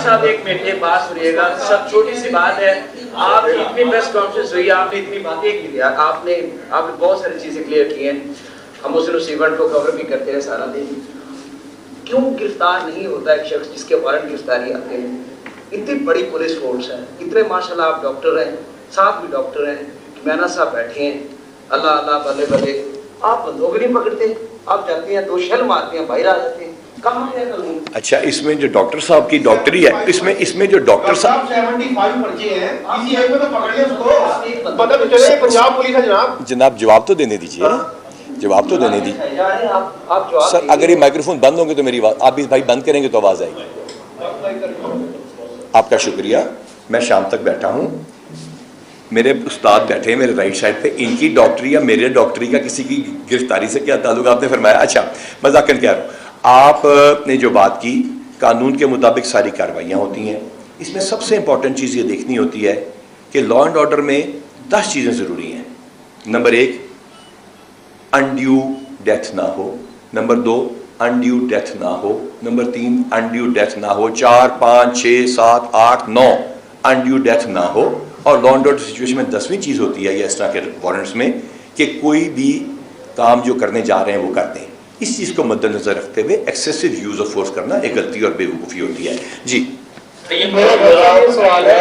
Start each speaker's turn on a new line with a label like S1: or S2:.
S1: साहब एक मिनट एक बात सुनिएगा, सब छोटी सी बात है। आप इतनी प्रेस कॉन्फ्रेंस हुई, आपने इतनी बातें की, आपने बहुत सारी चीजें क्लियर की हैं। हम उस इवेंट को कवर भी करते हैं सारा दिन। क्यों गिरफ्तार नहीं होता एक शख्स जिसके वारंट गिरफ्तारी आते हैं? इतनी बड़ी पुलिस फोर्स है, इतने माशाल्लाह आप डॉक्टर हैं, साथ भी डॉक्टर हैं, मैना साहब बैठे हैं, अल्लाह अल्लाह बल्ले बल्ले, आप बंदूक नहीं पकड़ते, आप जाते हैं 2 शेल मारते हैं, बाहर आ जाते हैं, कहाँ है कानून?
S2: अच्छा, इसमें जो डॉक्टर साहब की डॉक्टरी है, इसमें जो डॉक्टर साहब
S3: 75 पर्चे हैं, किसी एक में तो पकड़ लिया उसको, पता तो चले पंजाब पुलिस है
S2: जनाब जवाब तो देने दीजिए, जवाब तो देने दीजिए सर। अगर ये माइक्रोफोन बंद होंगे तो मेरी आवाज, आप भी भाई बंद करेंगे तो आवाज आएगी। आपका शुक्रिया। मैं शाम तक बैठा हूँ, मेरे उस्ताद बैठे हैं मेरे राइट साइड पे, इनकी डॉक्टरी या मेरे डॉक्टरी का किसी की गिरफ्तारी से क्या ताल्लुक? आपने फरमाया। अच्छा, मजाकन कह रहा हूँ। आपने जो बात की, कानून के मुताबिक सारी कार्रवाइयाँ होती हैं। इसमें सबसे इंपॉर्टेंट चीज़ ये देखनी होती है कि लॉ एंड ऑर्डर में 10 चीज़ें ज़रूरी हैं। नंबर 1, अनड्यू डेथ ना हो। नंबर 2, अनड्यू डेथ ना हो। नंबर 3, अनड्यू डेथ ना हो। 4, 5, 6, 7, 8, 9 अनड्यू डेथ ना हो। और लॉ एंड ऑर्डर सिचुएशन में 10वीं चीज़ होती है या इस तरह के वारंट्स में कि कोई भी काम जो करने जा रहे हैं वो कर दें। इस चीज़ को मद्देनजर रखते हुए एक्सेसिव यूज़ ऑफ फोर्स करना एक गलती और बेवकूफ़ी होती है। जी,
S1: ये मेरा सवाल है,